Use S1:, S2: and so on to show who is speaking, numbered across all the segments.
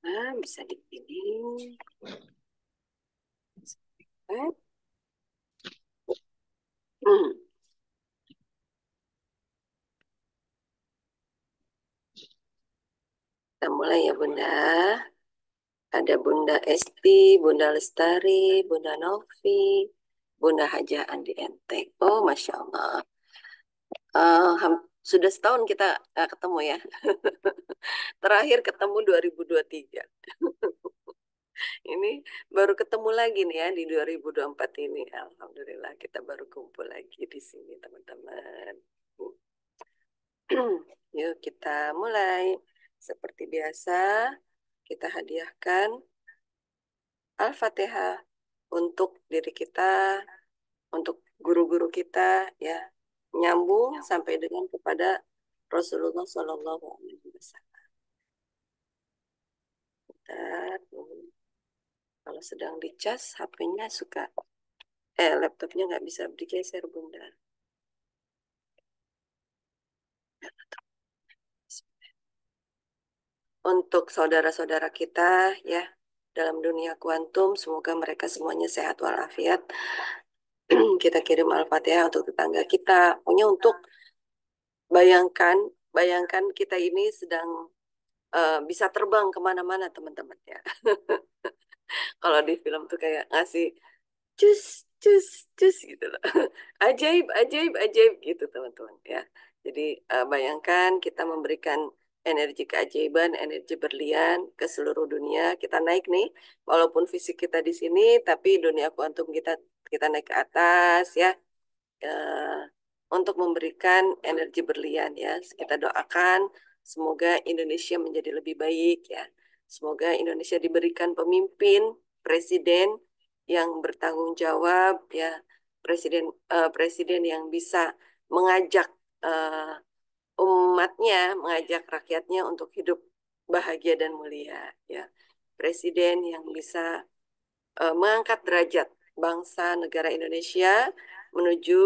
S1: Nah, bisa dipilih. Hmm. Kita mulai ya Bunda. Ada Bunda Esti, Bunda Lestari, Bunda Novi, Bunda Hajah Andi Enteng. Oh, Masya Allah. Sudah setahun kita ketemu ya. Terakhir ketemu 2023. Ini baru ketemu lagi nih ya di 2024 ini. Alhamdulillah kita baru kumpul lagi di sini teman-teman. Yuk kita mulai. Seperti biasa, kita hadiahkan Al-Fatihah untuk diri kita, untuk guru-guru kita, ya, nyambung sampai dengan kepada Rasulullah Shallallahu Alaihi Wasallam. Dan kalau sedang dicas, HP-nya suka, laptopnya nggak bisa digeser, Bunda. Untuk saudara-saudara kita, ya, dalam dunia kuantum, semoga mereka semuanya sehat walafiat. Kita kirim Al-Fatihah untuk tetangga kita. Pokoknya untuk bayangkan, bayangkan kita ini sedang bisa terbang kemana-mana teman-teman ya. Kalau di film tuh kayak ngasih cus, cus, cus gitu loh. Ajaib, ajaib, ajaib gitu teman-teman ya. Jadi bayangkan kita memberikan energi keajaiban, energi berlian ke seluruh dunia. Kita naik nih, walaupun fisik kita di sini, tapi dunia kuantum kita naik ke atas ya. eh, untuk memberikan energi berlian ya. Kita doakan semoga Indonesia menjadi lebih baik ya. Semoga Indonesia diberikan pemimpin, presiden yang bertanggung jawab ya, presiden yang bisa mengajak eh, umatnya, mengajak rakyatnya untuk hidup bahagia dan mulia ya. Presiden yang bisa mengangkat derajat bangsa negara Indonesia menuju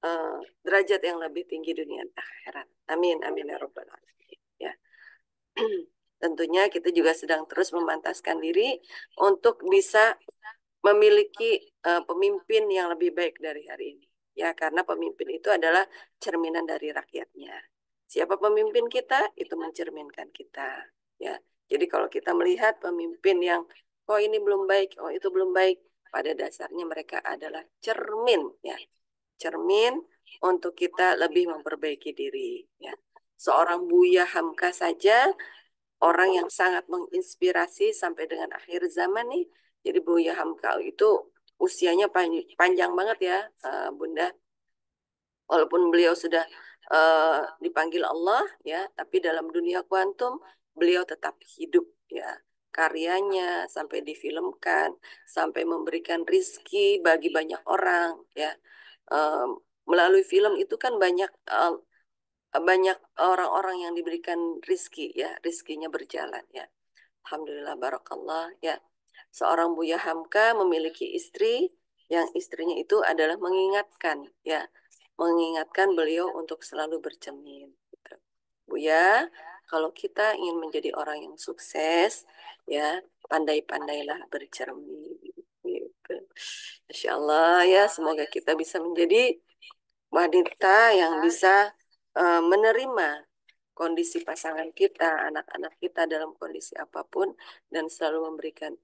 S1: eh, derajat yang lebih tinggi dunia dan akhirat. Amin, amin ya robbal alamin. Ya. Tentunya kita juga sedang terus memantaskan diri untuk bisa memiliki pemimpin yang lebih baik dari hari ini. Ya, karena pemimpin itu adalah cerminan dari rakyatnya. Siapa pemimpin kita, itu mencerminkan kita. Ya, jadi kalau kita melihat pemimpin yang, oh ini belum baik, oh itu belum baik, pada dasarnya mereka adalah cermin, ya, cermin untuk kita lebih memperbaiki diri. Ya, seorang Buya Hamka saja orang yang sangat menginspirasi sampai dengan akhir zaman nih. Jadi Buya Hamka itu usianya panjang banget ya, Bunda. Walaupun beliau sudah dipanggil Allah ya, tapi dalam dunia kuantum beliau tetap hidup ya. Karyanya sampai difilmkan, sampai memberikan rizki bagi banyak orang ya. Eh, Melalui film itu kan banyak orang-orang yang diberikan rizki ya, rizkinya berjalan ya. Alhamdulillah barakallah ya. Seorang Buya Hamka memiliki istri yang istrinya itu adalah mengingatkan ya, mengingatkan beliau untuk selalu bercermin gitu. Buya, kalau kita ingin menjadi orang yang sukses ya, pandai-pandailah bercermin gitu. Masya Allah ya, semoga kita bisa menjadi wanita yang bisa menerima kondisi pasangan kita, anak-anak kita dalam kondisi apapun dan selalu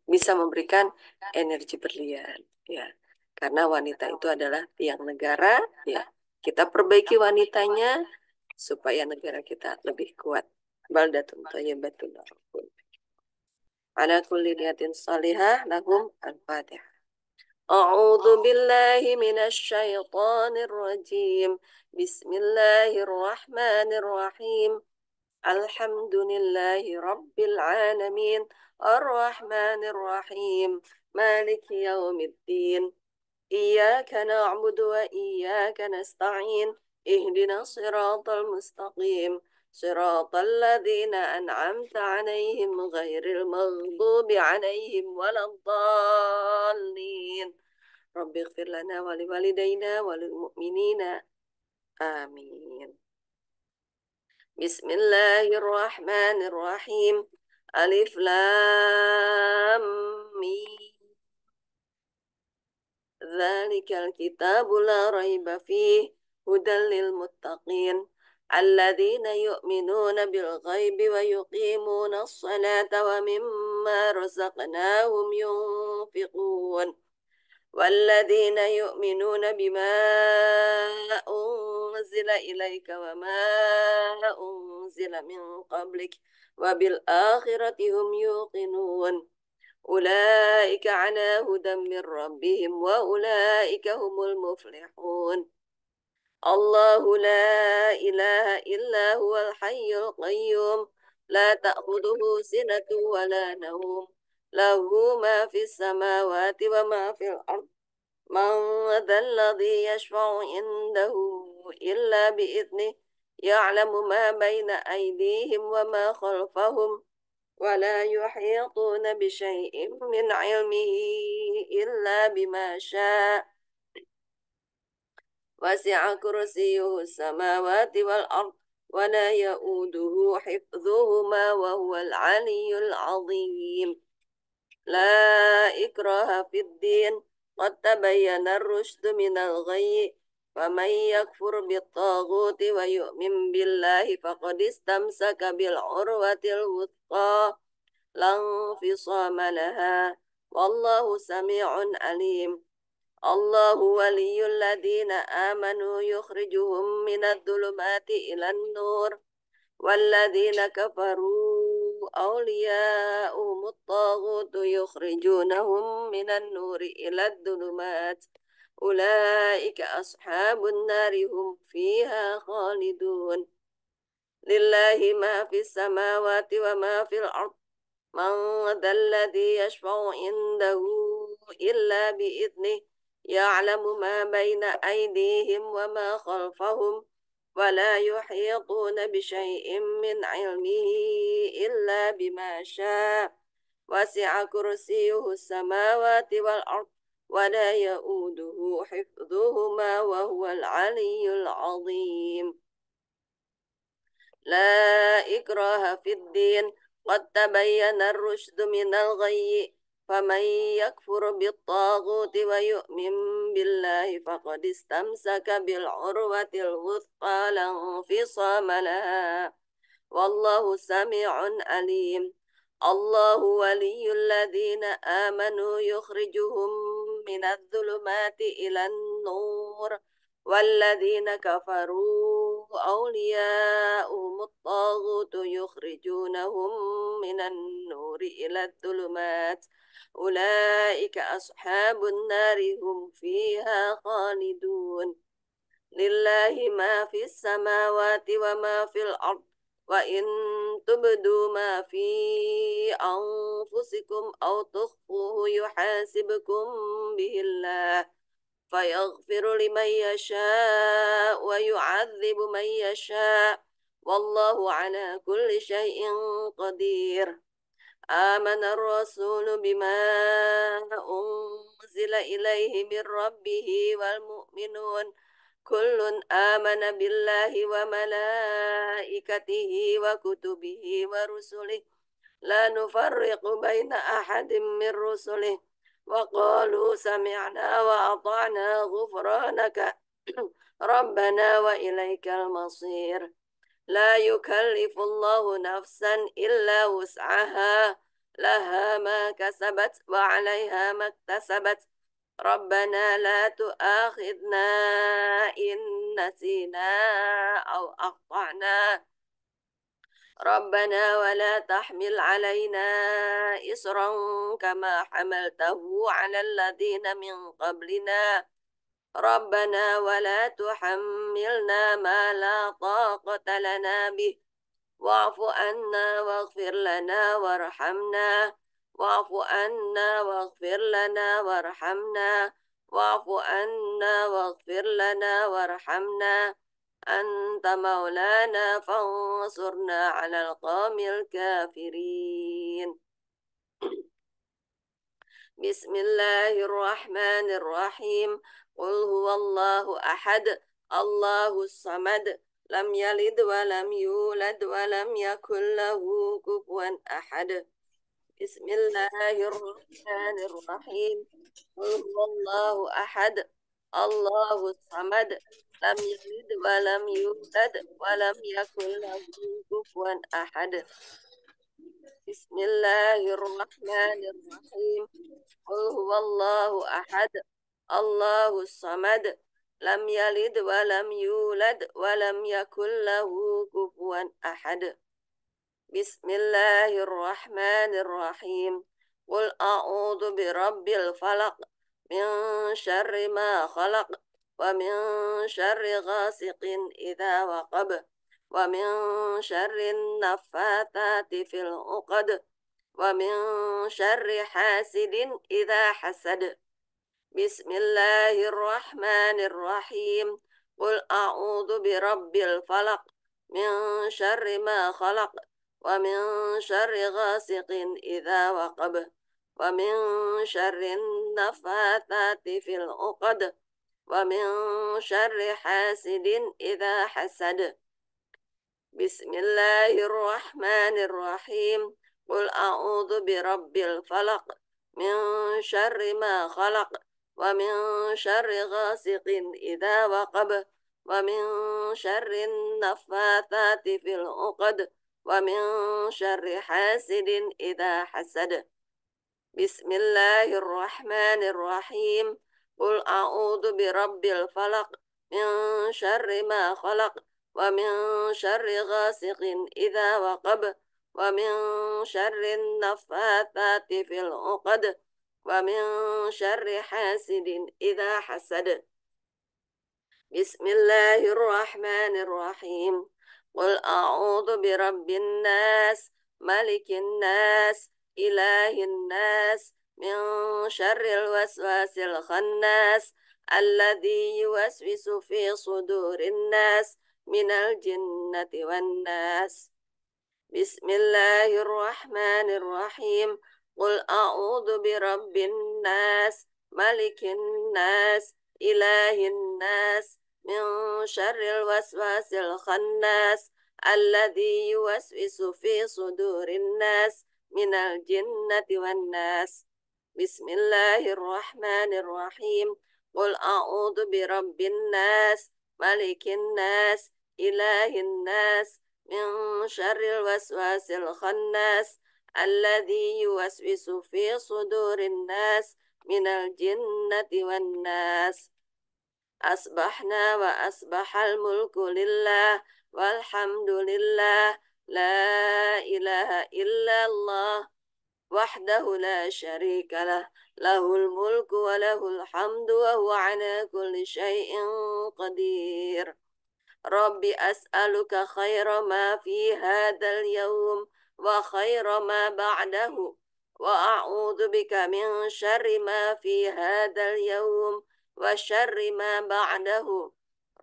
S1: bisa memberikan energi berlian ya. Karena wanita itu adalah tiang negara ya. Kita perbaiki wanitanya supaya negara kita lebih kuat. Baldatun thayyibatun warahmatullahi wabarakatuh. Ala kulli niyatin salihah lahum al-fatihah. أعوذ بالله من الشيطان الرجيم بسم الله الرحمن الرحيم الحمد لله رب العالمين الرحمن الرحيم مالك يوم الدين إياك نعبد وإياك نستعين اهدنا الصراط المستقيم صراط الذين أنعمت عليهم غير المغضوب عليهم ولا الضالين رب اغفر لنا ولوالدينا وللمؤمنين آمين بسم الله الرحمن الرحيم ألف لام ميم ذلك الكتاب لا ريب فيه هدى للمتقين الذين يؤمنون بالغيب ويقيمون الصلاة ومما رزقناهم ينفقون والذين يؤمنون بما أنزل إليك وما أنزل من قبلك وبالآخرة هم يوقنون أولئك على هدى من ربهم وأولئك هم المفلحون الله لا إله إلا هو الحي القيوم لا تأخذه سنة ولا نوم له ما في السماوات وما في الأرض من ذا الذي يشفع عنده إلا بإذنه يعلم ما بين أيديهم وما خلفهم ولا يحيطون بشيء من علمه إلا بما شاء وسع كرسيه السماوات والأرض ولا يؤوده حفظهما وهو العلي العظيم لا إكراه في الدين قد تبين الرشد من الغي فمن يكفر بالطاغوت ويؤمن بالله فقد استمسك بالعروة الوثقى لا انفصام لها والله سميع عليم الله ولي الذين آمنوا يخرجهم من الظلمات إلى النور والذين كفروا أولياؤهم الطاغوت يخرجونهم من النور إلى الظلمات أولئك أصحاب النار هم فيها خالدون لله ما في السماوات وما في الأرض من ذا الذي يشفع عنده إلا بإذنه يعلم ما بين أيديهم وما خلفهم ولا يحيطون بشيء من علمه إلا بما شاء وسع كرسيه السماوات والأرض ولا يؤوده حفظهما وهو العلي العظيم لا إكراه في الدين قد تبين الرشد من الغي فمن يكفر بالطاغوت ويؤمن بالله فقد استمسك بالعروة الوثقى لا انفصام لها والله سميع عليم الله ولي الذين آمنوا يخرجهم من الظلمات إلى النور والذين كفروا أولياؤهم الطاغوت يخرجونهم من النور إلى الظلمات أولئك أصحاب النار هم فيها خالدون لله ما في السماوات وما في الأرض وإن تبدوا ما في أنفسكم أو تخفوه يحاسبكم به الله فيغفر لمن يشاء ويعذب من يشاء والله على كل شيء قدير آمن الرسول بما أنزل إليه من ربه والمؤمنون كل آمن بالله وملائكته وكتبه ورسله لا نفرق بين أحد من رسله وقالوا سمعنا وأطعنا غفرانك ربنا وإليك المصير لا يكلف الله نفسا إلا وسعها لها ما كسبت وعليها ما اكتسبت ربنا لا تؤاخذنا إن نسينا أو أخطأنا ربنا ولا تحمل علينا إصرا كما حملته على الذين من قبلنا ربنا ولا تحملنا ما لا طاقة لنا به واعف عنا واغفر لنا وارحمنا واعف عنا واغفر لنا وارحمنا واعف عنا واغفر لنا وارحمنا أنت مولانا فانصرنا على القوم الكافرين بسم الله الرحمن الرحيم قل هو الله أحد الله الصمد لم يلد ولم يولد ولم يكن له كفوا أحد. بسم الله الرحمن الرحيم. قل هو الله أحد الله الصمد لم يلد ولم يولد ولم يكن له كفوا أحد. بسم الله الرحمن الرحيم. قل هو الله أحد الله الصمد لم يلد ولم يولد ولم يكن له كفوا أحد. بسم الله الرحمن الرحيم. قل أعوذ برب الفلق من شر ما خلق ومن شر غاسق إذا وقب ومن شر النفاثات في العقد ومن شر حاسد إذا حسد. بسم الله الرحمن الرحيم. قل أعوذ برب الفلق من شر ما خلق ومن شر غاسق إذا وقب ومن شر النفاثات في العقد ومن شر حاسد إذا حسد. بسم الله الرحمن الرحيم. قل أعوذ برب الفلق من شر ما خلق ومن شر غاسق إذا وقب ومن شر النفاثات في العقد ومن شر حاسد إذا حسد. بسم الله الرحمن الرحيم. قل أعوذ برب الفلق من شر ما خلق ومن شر غاسق إذا وقب ومن شر النفاثات في العقد ومن شر حاسد إذا حسد. بسم الله الرحمن الرحيم. قل أعوذ برب الناس ملك الناس إله الناس من شر الوسواس الخناس الذي يوسوس في صدور الناس من الجنة والناس. بسم الله الرحمن الرحيم. قل أعوذ برب الناس ملك الناس إله الناس من شر الوسواس الخناس الذي يوسوس في صدور الناس من الجنة والناس. بسم الله الرحمن الرحيم. قل أعوذ برب الناس ملك الناس إله الناس من شر الوسواس الخناس الذي يوسوس في صدور الناس من الجنة والناس. أصبحنا وأصبح الملك لله والحمد لله لا إله إلا الله وحده لا شريك له له الملك وله الحمد وهو على كل شيء قدير. رب أسألك خير ما في هذا اليوم وخير ما بعده وأعوذ بك من شر ما في هذا اليوم وشر ما بعده.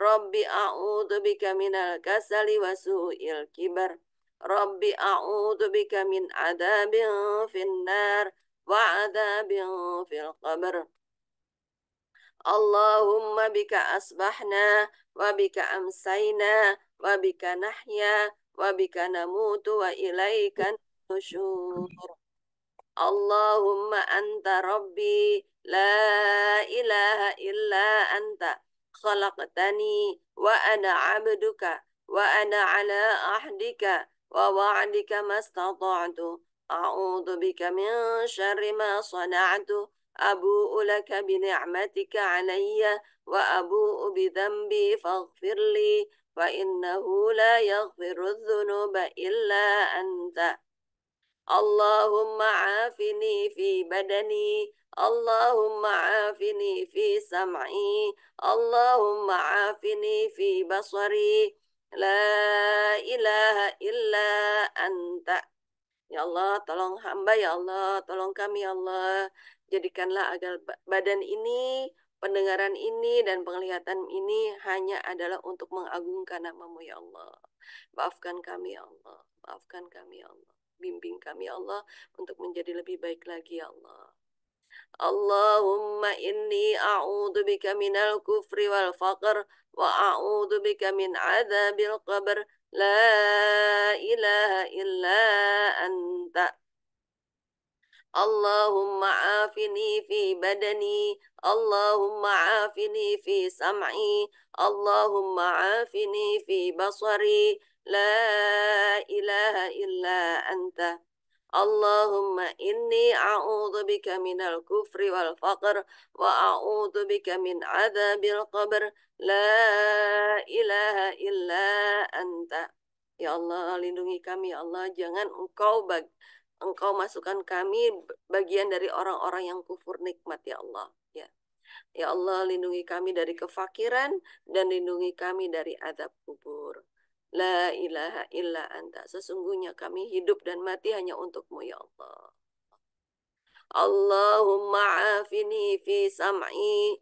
S1: رب أعوذ بك من الكسل وسوء الكبر. رب أعوذ بك من عذاب في النار وعذاب في القبر. اللهم بك أصبحنا وبك أمسينا وبك نحيا وبك نموت وإليك النشور. اللهم أنت ربي لا إله إلا أنت خلقتني وأنا عبدك وأنا على عهدك ووعدك ما استطعت. أعوذ بك من شر ما صنعت. أبوء لك بنعمتك علي وأبوء بذنبي فاغفر لي فإنه لا يغفر الذنوب إلا أنت. اللهم عافني في بدني. اللهم عافني في سمعي. اللهم عافني في بصري. لا إله إلا أنت. Ya Allah, tolong hamba ya Allah, tolong kami ya Allah. Jadikanlah agar badan ini, pendengaran ini, dan penglihatan ini hanya adalah untuk mengagungkan nama-Mu ya Allah. Maafkan kami ya Allah, maafkan kami ya Allah. Bimbing kami ya Allah untuk menjadi lebih baik lagi ya Allah. اللهم إني أعوذ بك من الكفر والفقر وأعوذ بك من عذاب القبر لا إله إلا أنت اللهم عافني في بدني اللهم عافني في سمعي اللهم عافني في بصري لا إله إلا أنت اللهم إني أعوذ بك من الكفر والفقر وأعوذ بك من عذاب القبر لا إله إلا أنت. Ya Allah, lindungi kami ya Allah, jangan Engkau masukkan kami bagian dari orang-orang yang kufur nikmat ya Allah. Ya. Ya Allah, lindungi kami dari kefakiran dan lindungi kami dari azab kubur. La ilaha illa anta. Sesungguhnya kami hidup dan mati hanya untukmu ya Allah. Allahumma afini fi sam'i.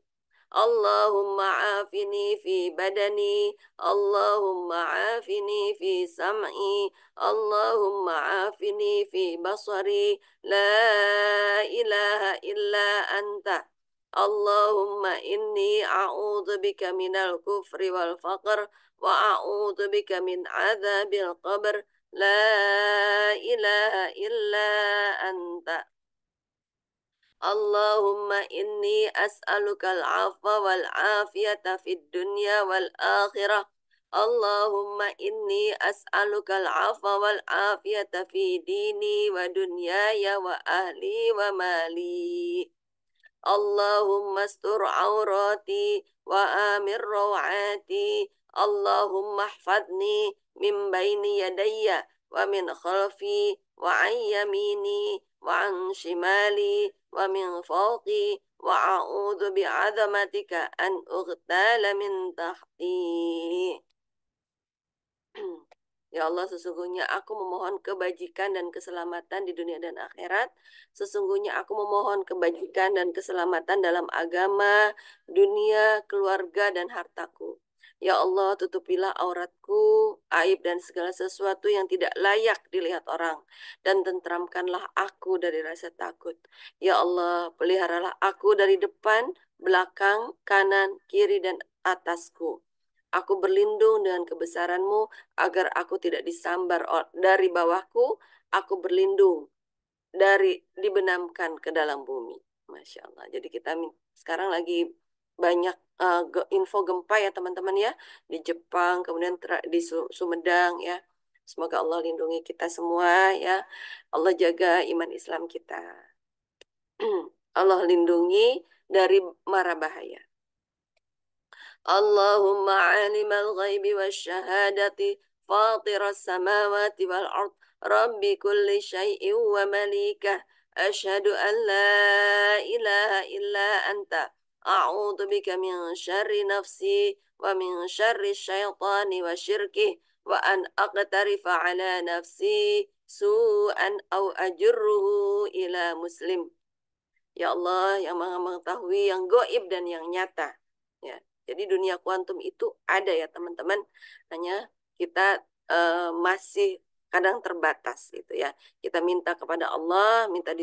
S1: Allahumma afini fi badani. Allahumma afini fi sam'i. Allahumma afini fi basari. La ilaha illa anta. Allahumma inni a'udzu bika minal kufri wal faqr wa a'udzu bika min adzabil qabr. La ilaha illa anta. اللهم إني أسألك العفو والعافية في الدنيا والآخرة اللهم إني أسألك العفو والعافية في ديني ودنياي وأهلي ومالي اللهم استر عوراتي وآمن روعاتي اللهم احفظني من بين يدي ومن خلفي وعن يميني وعن شمالي ومن فوقي وأعوذ بعظمتك أن أغتال من تحتي. Ya Allah, sesungguhnya aku memohon kebajikan dan keselamatan di dunia dan akhirat. Sesungguhnya aku memohon kebajikan dan keselamatan dalam agama, dunia, keluarga, dan hartaku. Ya Allah, tutupilah auratku, aib dan segala sesuatu yang tidak layak dilihat orang. Dan tentramkanlah aku dari rasa takut. Ya Allah, peliharalah aku dari depan, belakang, kanan, kiri, dan atasku. Aku berlindung dengan kebesaran-Mu agar aku tidak disambar dari bawahku. Aku berlindung dari dibenamkan ke dalam bumi. Masya Allah. Jadi kita sekarang lagi banyak info gempa ya teman-teman ya. Di Jepang, kemudian di Sumedang ya. Semoga Allah lindungi kita semua ya. Allah jaga iman Islam kita. Allah lindungi dari mara bahaya. اللهم عالم الغيب والشهادة فاطر السماوات والأرض رب كل شيء ومليكه أشهد أن لا إله إلا أنت أعوذ بك من شر نفسي ومن شر الشيطان وشركه وأن أقترف على نفسي سوءا أو أجره إلى مسلم. Ya Allah yang maha mengetahui yang goib dan yang nyata. Ya. Jadi dunia kuantum itu ada ya teman-teman. Hanya kita masih kadang terbatas gitu ya. Kita minta kepada Allah, minta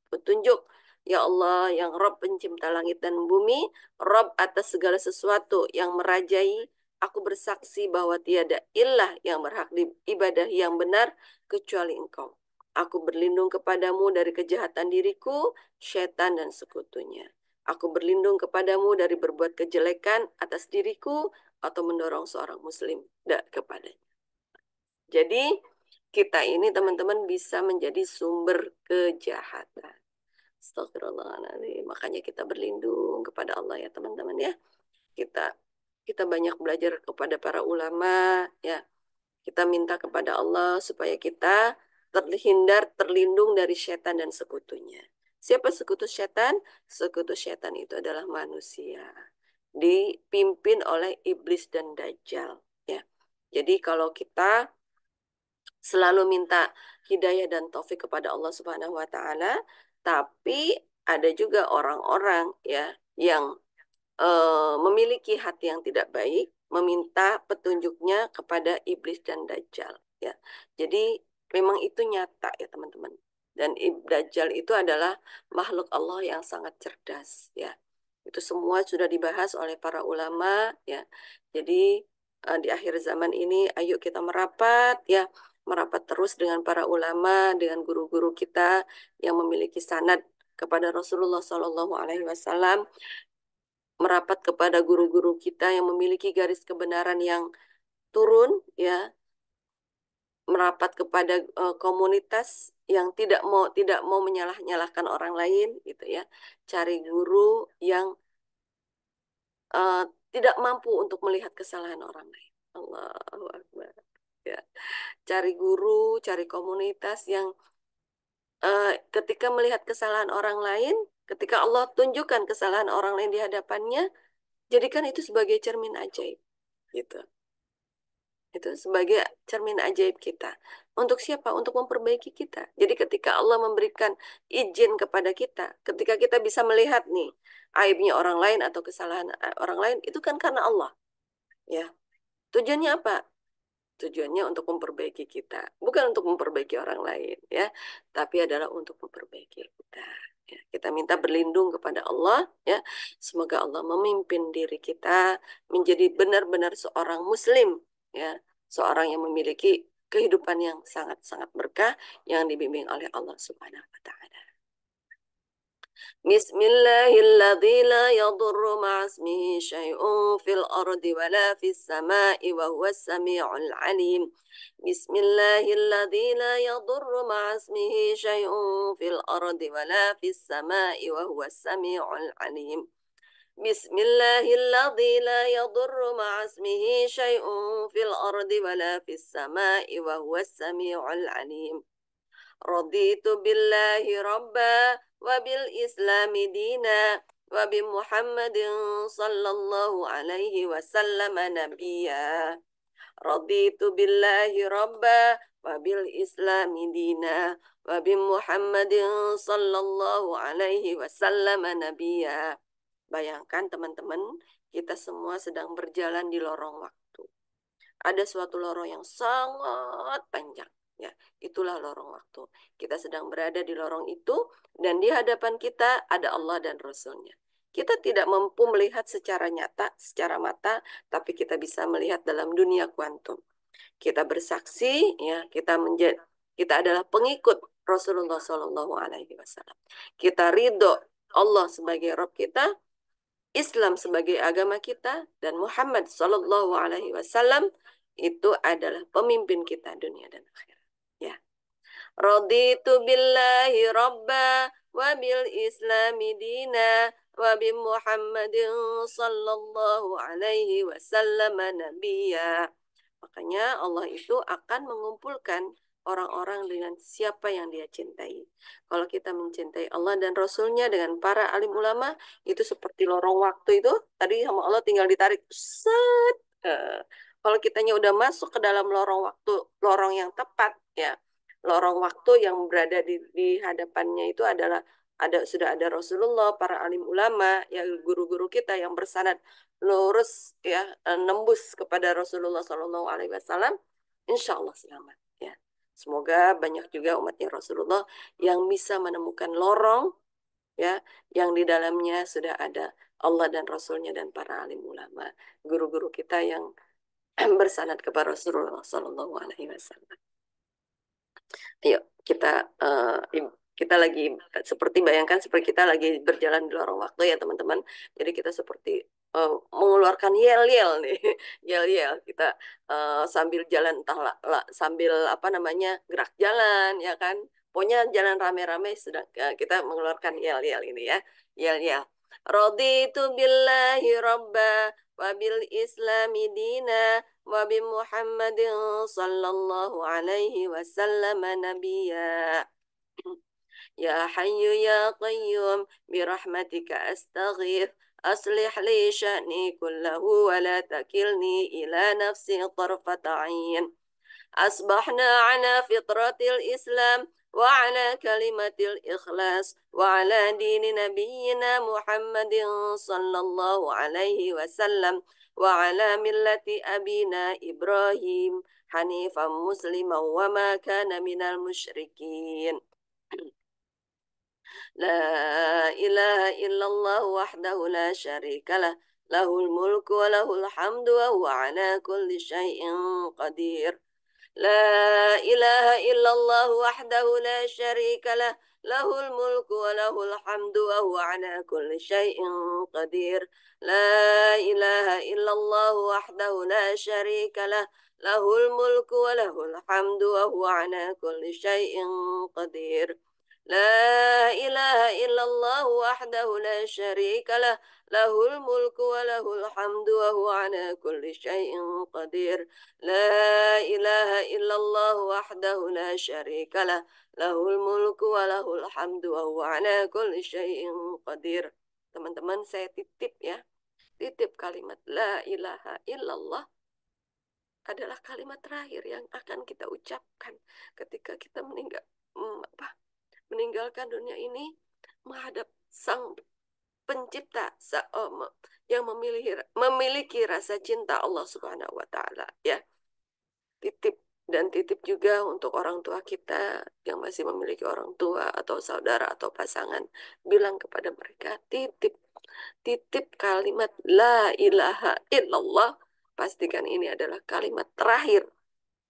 S1: petunjuk. Ya Allah yang Rob pencipta langit dan bumi, Rob atas segala sesuatu yang merajai. Aku bersaksi bahwa tiada ilah yang berhak diibadahi yang benar kecuali Engkau. Aku berlindung kepadamu dari kejahatan diriku, setan dan sekutunya. Aku berlindung kepadamu dari berbuat kejelekan atas diriku atau mendorong seorang muslim kepadanya. Jadi kita ini teman-teman bisa menjadi sumber kejahatan. Astagfirullahaladzim. Makanya kita berlindung kepada Allah ya teman-teman ya. Kita banyak belajar kepada para ulama ya. Kita minta kepada Allah supaya kita terlindung dari setan dan sekutunya. Siapa sekutu setan? Sekutu setan itu adalah manusia. Dipimpin oleh iblis dan dajjal. Ya. Jadi kalau kita selalu minta hidayah dan taufik kepada Allah Subhanahu wa taala, tapi ada juga orang-orang ya yang memiliki hati yang tidak baik, meminta petunjuknya kepada iblis dan dajjal ya. Jadi memang itu nyata ya teman-teman. Dan Dajjal itu adalah makhluk Allah yang sangat cerdas, ya. Itu semua sudah dibahas oleh para ulama, ya. Jadi di akhir zaman ini, ayo kita merapat, ya, merapat terus dengan para ulama, dengan guru-guru kita yang memiliki sanad kepada Rasulullah Shallallahu Alaihi Wasallam, merapat kepada guru-guru kita yang memiliki garis kebenaran yang turun, ya, merapat kepada komunitas yang tidak mau menyalah-nyalahkan orang lain, gitu ya. Cari guru yang eh, tidak mampu untuk melihat kesalahan orang lain. Allahu Akbar. Ya. Cari guru, cari komunitas yang ketika melihat kesalahan orang lain, ketika Allah tunjukkan kesalahan orang lain di hadapannya, jadikan itu sebagai cermin ajaib, gitu. Itu sebagai cermin ajaib kita. Untuk siapa? Untuk memperbaiki kita. Jadi ketika Allah memberikan izin kepada kita, ketika kita bisa melihat nih aibnya orang lain atau kesalahan orang lain, itu kan karena Allah, ya. Tujuannya apa? Tujuannya untuk memperbaiki kita, bukan untuk memperbaiki orang lain, ya, tapi adalah untuk memperbaiki kita. Ya, kita minta berlindung kepada Allah, ya. Semoga Allah memimpin diri kita menjadi benar-benar seorang Muslim, ya, seorang yang memiliki kehidupan yang sangat-sangat berkah yang dibimbing oleh Allah Subhanahu wa Ta'ala. بسم الله الذي لا يضر مع اسمه شيء في الأرض ولا في السماء وهو السميع العليم بسم الله الذي لا يضر مع اسمه شيء في الأرض ولا في السماء وهو السميع العليم بسم الله الذي لا يضر مع اسمه شيء في الأرض ولا في السماء وهو السميع العليم رضيت بالله ربا وبالإسلام دينا وبمحمد صلى الله عليه وسلم نبيا رضيت بالله ربا وبالإسلام دينا وبمحمد صلى الله عليه وسلم نبيا. Bayangkan teman-teman, kita semua sedang berjalan di lorong waktu. Ada suatu lorong yang sangat panjang. Ya, itulah lorong waktu. Kita sedang berada di lorong itu, dan di hadapan kita ada Allah dan Rasul-Nya. Kita tidak mampu melihat secara nyata, secara mata, tapi kita bisa melihat dalam dunia kuantum. Kita bersaksi, ya, kita adalah pengikut Rasulullah Shallallahu Alaihi Wasallam. Kita ridho Allah sebagai Rabb kita, Islam sebagai agama kita, dan Muhammad Sallallahu Alaihi Wasallam itu adalah pemimpin kita dunia dan akhirat. Ya. Raditu billahi rabba wa bil islami dina wa bi Muhammadin sallallahu alaihi wasallam nabiyya. Makanya Allah itu akan mengumpulkan orang-orang dengan siapa yang dia cintai. Kalau kita mencintai Allah dan Rasul-Nya dengan para alim ulama, itu seperti lorong waktu itu, tadi sama Allah tinggal ditarik, set. Kalau kitanya udah masuk ke dalam lorong waktu, lorong yang tepat, ya, lorong waktu yang berada di hadapannya itu adalah sudah ada Rasulullah, para alim ulama, ya, guru-guru kita yang bersanad lurus, ya, nembus kepada Rasulullah Shallallahu Alaihi Wasallam, insya Allah selamat, ya. Semoga banyak juga umatnya Rasulullah yang bisa menemukan lorong, ya, yang di dalamnya sudah ada Allah dan Rasulnya dan para alim ulama, guru-guru kita yang bersanad kepada Rasulullah Shallallahu Alaihi Wasallam. Ayo kita lagi seperti bayangkan seperti kita lagi berjalan di lorong waktu, ya teman-teman. Jadi kita seperti mengeluarkan yel-yel nih, yel-yel kita sambil jalan entah sambil apa namanya gerak jalan, ya kan. Pokoknya jalan rame-rame sedang kita mengeluarkan yel-yel ini, ya, yel-yel. Raditu billahi rabba wa bil islami dina wa bi Muhammadin sallallahu alaihi wasallam nabiyya. Ya Hayyu ya Qayyum bi rahmatika astaghith aslih li sya'ni kullahu wa la takilni ila nafsi tarfata 'ain. أصبحنا على فطرة الإسلام وعلى كلمة الإخلاص وعلى دين نبينا محمد صلى الله عليه وسلم وعلى ملة أبينا إبراهيم حنيفا مسلما وما كان من المشركين. لا إله إلا الله وحده لا شريك له له الملك وله الحمد وهو على كل شيء قدير. لا إله إلا الله وحده لا شريك له له الملك وله الحمد وهو على كل شيء قدير. لا إله إلا الله وحده لا شريك له له الملك وله الحمد وهو على كل شيء قدير. لا إله إلا الله وحده لا شريك له له الملك وله الحمد وهو على كل شيء قدير. لا إله إلا الله وحده لا شريك له له الملك وله الحمد وهو على كل شيء قدير. Teman-teman, saya titip ya, titip kalimat la ilaha illallah adalah kalimat terakhir yang akan kita ucapkan ketika kita meninggalkan dunia ini menghadap Sang Pencipta yang memiliki rasa cinta Allah Subhanahu wa taala ya. Titip dan titip juga untuk orang tua kita yang masih memiliki orang tua atau saudara atau pasangan, bilang kepada mereka, titip titip kalimat la ilaha illallah. Pastikan ini adalah kalimat terakhir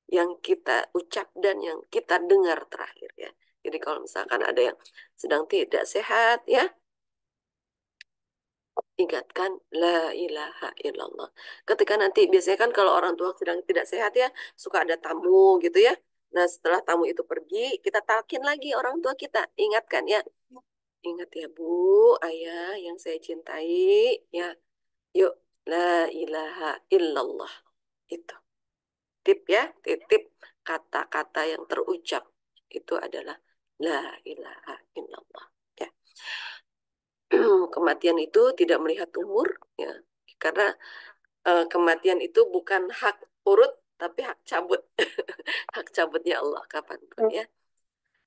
S1: yang kita ucap dan yang kita dengar terakhir ya. Jadi kalau misalkan ada yang sedang tidak sehat ya, ingatkan la ilaha illallah. Ketika nanti biasanya kan kalau orang tua sedang tidak sehat ya, suka ada tamu gitu ya. Nah, setelah tamu itu pergi, kita talkin lagi orang tua kita. Ingatkan ya. Ingat ya Bu, Ayah yang saya cintai ya. Yuk, la ilaha illallah. Itu. Tip ya, titip kata-kata yang terucap itu adalah la ilaha illallah. Ya. Kematian itu tidak melihat umur ya. Karena kematian itu bukan hak urut tapi hak cabut. Hak cabutnya Allah kapanpun ya.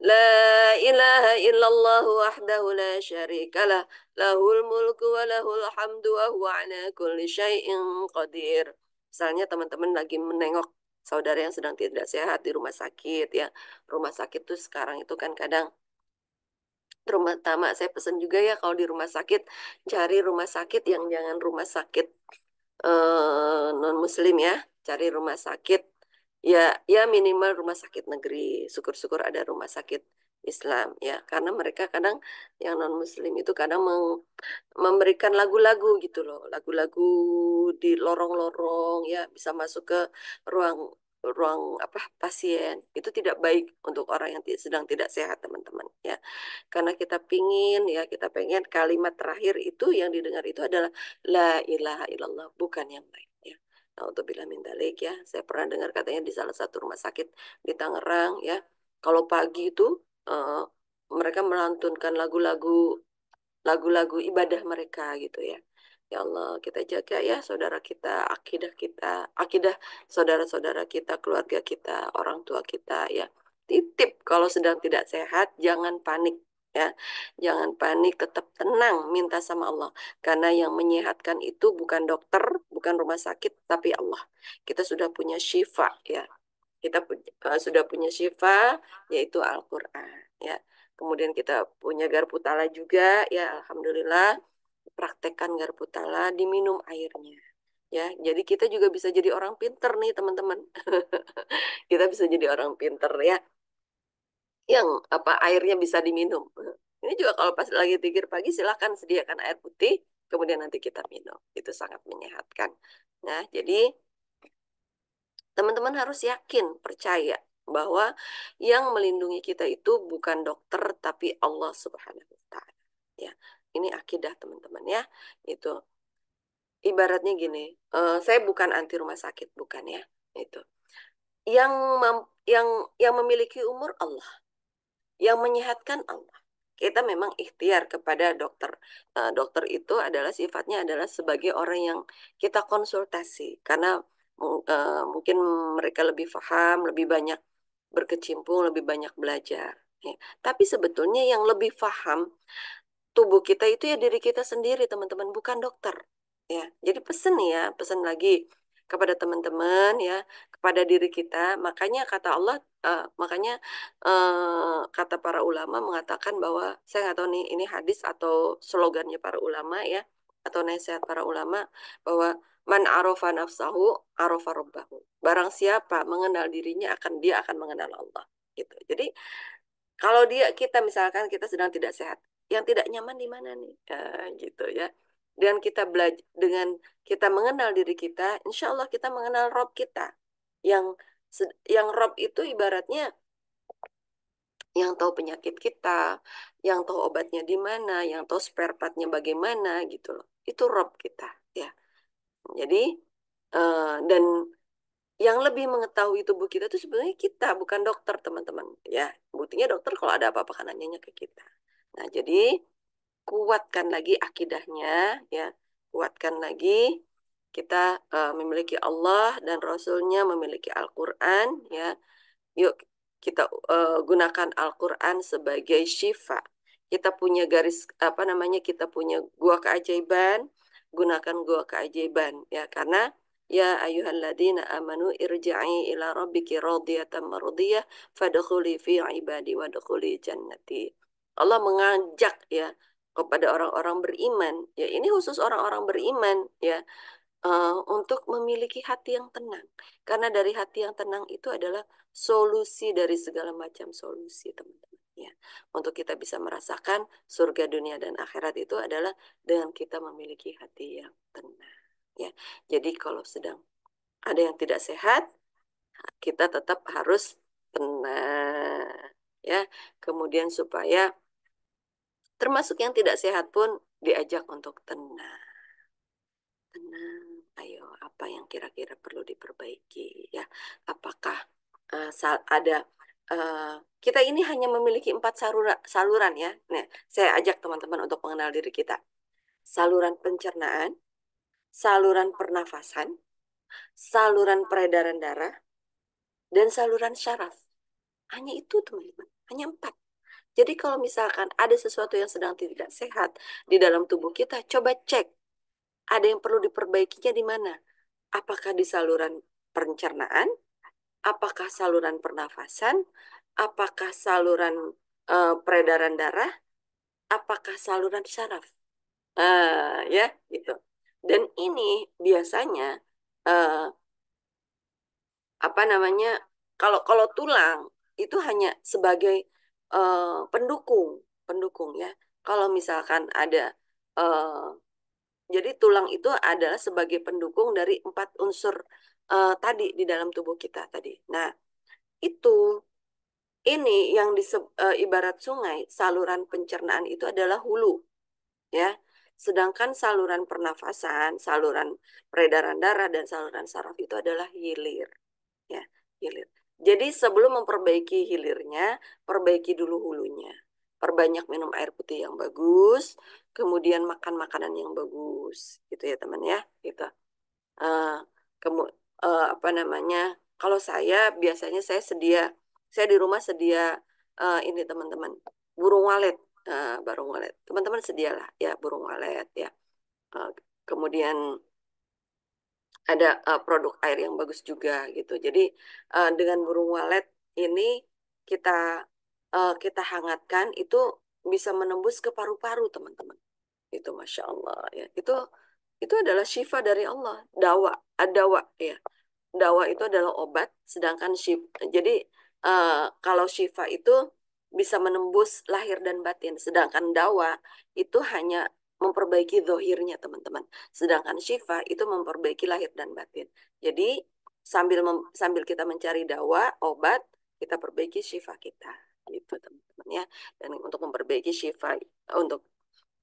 S1: La ilaha illallah wahdahu la syarika lah. Lahul mulku wa lahul hamdu wa huwa ala kulli syai'in qadir. Misalnya teman-teman lagi menengok saudara yang sedang tidak sehat di rumah sakit ya. Rumah sakit tuh sekarang itu kan kadang terutama saya pesan juga ya kalau di rumah sakit, cari rumah sakit yang jangan rumah sakit non muslim ya, cari rumah sakit ya, ya minimal rumah sakit negeri, syukur-syukur ada rumah sakit Islam ya, karena mereka kadang yang non muslim itu kadang memberikan lagu-lagu gitu loh, lagu-lagu di lorong-lorong ya, bisa masuk ke ruang ruang apa pasien. Itu tidak baik untuk orang yang sedang tidak sehat teman-teman ya, karena kita pengen kalimat terakhir itu yang didengar itu adalah la ilaha illallah, bukan yang lain ya. Nah, untuk bila min dalik ya, saya pernah dengar katanya di salah satu rumah sakit di Tangerang ya, kalau pagi itu eh, mereka melantunkan lagu-lagu ibadah mereka gitu ya. Ya Allah, kita jaga ya saudara kita, akidah saudara-saudara kita, keluarga kita, orang tua kita ya. Titip kalau sedang tidak sehat, jangan panik ya. Jangan panik, tetap tenang, minta sama Allah. Karena yang menyehatkan itu bukan dokter, bukan rumah sakit, tapi Allah. Kita sudah punya syifa ya. Sudah punya syifa, yaitu Al-Quran ya. Kemudian kita punya Garputala juga ya, alhamdulillah. Praktekkan Garputala, diminum airnya ya. Jadi kita juga bisa jadi orang pinter nih teman-teman. Kita bisa jadi orang pinter ya, yang apa airnya bisa diminum. Ini juga kalau pas lagi pikir pagi silahkan sediakan air putih, kemudian nanti kita minum. Itu sangat menyehatkan. Nah, jadi teman-teman harus yakin, percaya bahwa yang melindungi kita itu bukan dokter tapi Allah Subhanahu wa taala. Ya. Ini akidah teman-teman ya. Itu ibaratnya gini, saya bukan anti rumah sakit, bukan ya. Itu. Yang yang memiliki umur Allah, yang menyehatkan Allah. Kita memang ikhtiar kepada dokter. Dokter itu adalah sifatnya adalah sebagai orang yang kita konsultasi karena mungkin mereka lebih paham, lebih banyak berkecimpung, lebih banyak belajar. Ya. Tapi sebetulnya yang lebih paham tubuh kita itu ya diri kita sendiri, teman-teman, bukan dokter. Ya. Jadi pesen nih ya, pesen lagi. kepada teman-teman ya, kepada diri kita. Makanya kata Allah, makanya kata para ulama mengatakan bahwa saya nggak tahu nih ini hadis atau slogannya para ulama ya, atau nasihat para ulama bahwa man arofa nafsahu arofa robbahu. Barang siapa mengenal dirinya dia akan mengenal Allah. Gitu. Jadi kalau kita misalkan kita sedang tidak sehat, yang tidak nyaman di mana nih? Gitu ya. Dan kita belajar dengan kita mengenal diri kita, insya Allah kita mengenal Rob kita. Yang yang Rob itu ibaratnya yang tahu penyakit kita, yang tahu obatnya di mana, yang tahu spare partnya bagaimana gitu loh. Itu Rob kita ya. Jadi dan yang lebih mengetahui tubuh kita itu sebenarnya kita, bukan dokter, teman-teman. Ya, buktinya dokter kalau ada apa-apa kan nanyanya ke kita. Nah, jadi kuatkan lagi akidahnya, ya. Kuatkan lagi kita memiliki Allah dan Rasulnya, memiliki Al-Quran, ya. Yuk kita gunakan Al-Quran sebagai syifa. Kita punya garis apa namanya? Kita punya gua keajaiban, gunakan gua keajaiban ya karena ya ayyuhalladzina amanu irji'i ila rabbiki radiyatan mardiyah fadkhuli fi ibadi wadkhuli jannati. Allah mengajak ya kepada orang-orang beriman. Ya ini khusus orang-orang beriman ya untuk memiliki hati yang tenang. Karena dari hati yang tenang itu adalah solusi dari segala macam solusi, teman-teman. Ya, untuk kita bisa merasakan surga dunia dan akhirat itu adalah dengan kita memiliki hati yang tenang. Ya, jadi kalau sedang ada yang tidak sehat, kita tetap harus tenang. Ya, kemudian supaya termasuk yang tidak sehat pun diajak untuk tenang. Tenang, ayo apa yang kira-kira perlu diperbaiki ya? Apakah ada kita ini hanya memiliki 4 saluran ya? Nah, saya ajak teman-teman untuk mengenal diri kita. Saluran pencernaan, saluran pernafasan, saluran peredaran darah, dan saluran syaraf. Hanya itu teman-teman, hanya 4. Jadi kalau misalkan ada sesuatu yang sedang tidak sehat di dalam tubuh kita, coba cek ada yang perlu diperbaikinya di mana. Apakah di saluran pencernaan, apakah saluran pernafasan, apakah saluran peredaran darah, apakah saluran syaraf. Ya, gitu. Dan ini biasanya eh, apa namanya? Kalau kalau tulang itu hanya sebagai pendukung, pendukung ya. Kalau misalkan ada eh, jadi tulang itu adalah sebagai pendukung dari 4 unsur tadi di dalam tubuh kita tadi. Nah, itu ini yang ibarat sungai, saluran pencernaan itu adalah hulu, ya. Sedangkan saluran pernafasan, saluran peredaran darah dan saluran saraf itu adalah hilir, ya, hilir. Jadi sebelum memperbaiki hilirnya, perbaiki dulu hulunya. Perbanyak minum air putih yang bagus, kemudian makan makanan yang bagus, gitu ya teman ya, gitu. Eh, kemu apa namanya? Kalau saya biasanya saya di rumah sedia ini teman-teman, burung walet, burung walet. Teman-teman sedialah ya burung walet ya. Eh, kemudian ada produk air yang bagus juga gitu. Jadi dengan burung walet ini kita kita hangatkan itu bisa menembus ke paru-paru teman-teman. Itu masya Allah ya. Itu adalah syifa dari Allah. Dawa ya. Dawa itu adalah obat, sedangkan jadi kalau syifa itu bisa menembus lahir dan batin, sedangkan dawa itu hanya memperbaiki zohirnya teman-teman. Sedangkan syifa itu memperbaiki lahir dan batin. Jadi sambil kita mencari dawa, obat, kita perbaiki syifa kita. Gitu teman-teman ya. Dan untuk memperbaiki syifa, untuk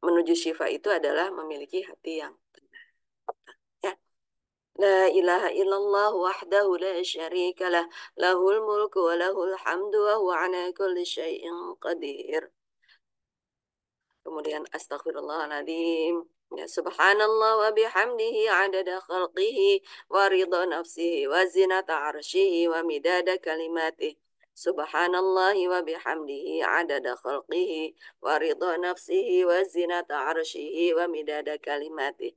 S1: menuju syifa itu adalah memiliki hati yang tenang. Ya. لا إله إلا الله وحده لا شريك له له الملك وله الحمد وهو على كل شيء قدير. Kemudian astagfirullahaladzim. Ya, subhanallah wa bihamdihi adada khalqihi wa ridha nafsihi wa zinata arshihi wa midada kalimatih. Subhanallah wa bihamdihi adada khalqihi wa ridha nafsihi wa zinata arshihi wa midada kalimatih.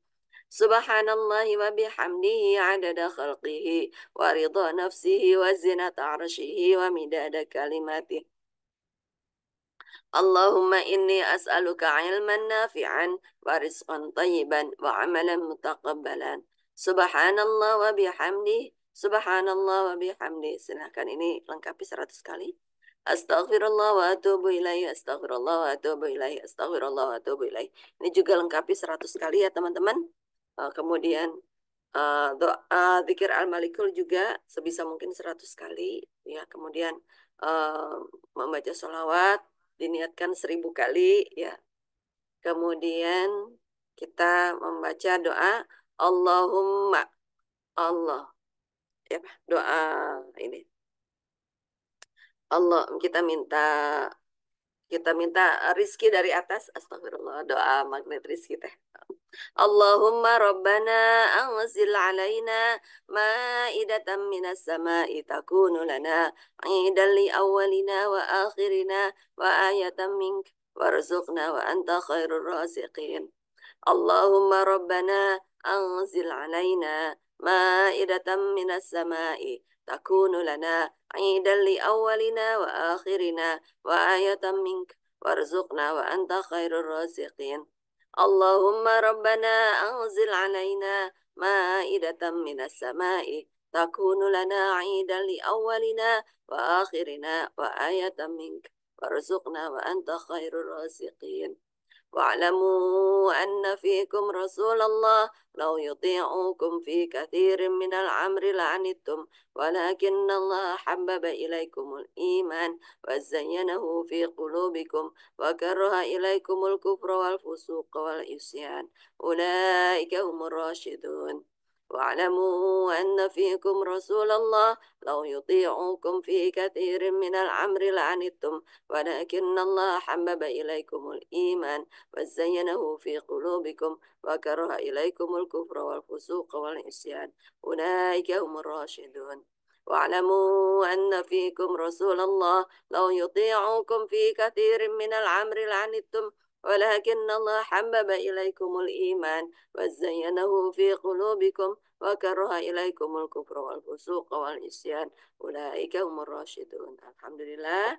S1: Subhanallah wa bihamdihi adada khalqihi wa ridha nafsihi wa zinata arshihi wa midada kalimatih. Allahumma inni as'aluka ilman nafi'an wa rizqan tayyiban wa amalan mutaqabbalan. Subhanallah wa bihamdi, subhanallah wa bihamdi. Silahkan ini lengkapi 100 kali. Astaghfirullah wa atubu ilaih, astaghfirullah wa atubu ilaih, astaghfirullah wa atubu ilaih. Ini juga lengkapi 100 kali ya teman-teman. Kemudian doa zikir al-malikul juga sebisa mungkin 100 kali. Ya, kemudian eh, membaca sholawat diniatkan 1000 kali ya. Kemudian kita membaca doa Allahumma Allah ya doa ini Allah kita minta rizki dari atas astagfirullah doa magnet rizki teh Allahumma rabbana anzil alaina ma'idatan minas sama'i takunu lana idan li awwalina wa akhirina wa ayatan mink warzuqna wa anta khairur raziqin اللهم ربنا أنزل علينا مائدة من السماء تكون لنا عيدا لأولنا وآخرنا وآية منك وارزقنا وأنت خير الرازقين اللهم ربنا أنزل علينا مائدة من السماء تكون لنا عيدا لأولنا وآخرنا وآية منك وارزقنا وأنت خير الرازقين واعلموا أن فيكم رسول الله لو يطيعوكم في كثير من الأمر لعنتم ولكن الله حبب إليكم الإيمان وزينه في قلوبكم وكره إليكم الكفر والفسوق والعصيان أولئك هم الراشدون واعلموا أن فيكم رسول الله لو يطيعوكم في كثير من الأمر لعنتم ولكن الله حبب إليكم الإيمان وزينه في قلوبكم وكره إليكم الكفر والفسوق والعصيان أولئك هم الراشدون واعلموا أن فيكم رسول الله لو يطيعوكم في كثير من الأمر لعنتم ولكن الله حبب إليكم الإيمان وزينه في قلوبكم وكره إليكم الكفر والفسوق والعصيان أولئك هم الراشدون. Alhamdulillah.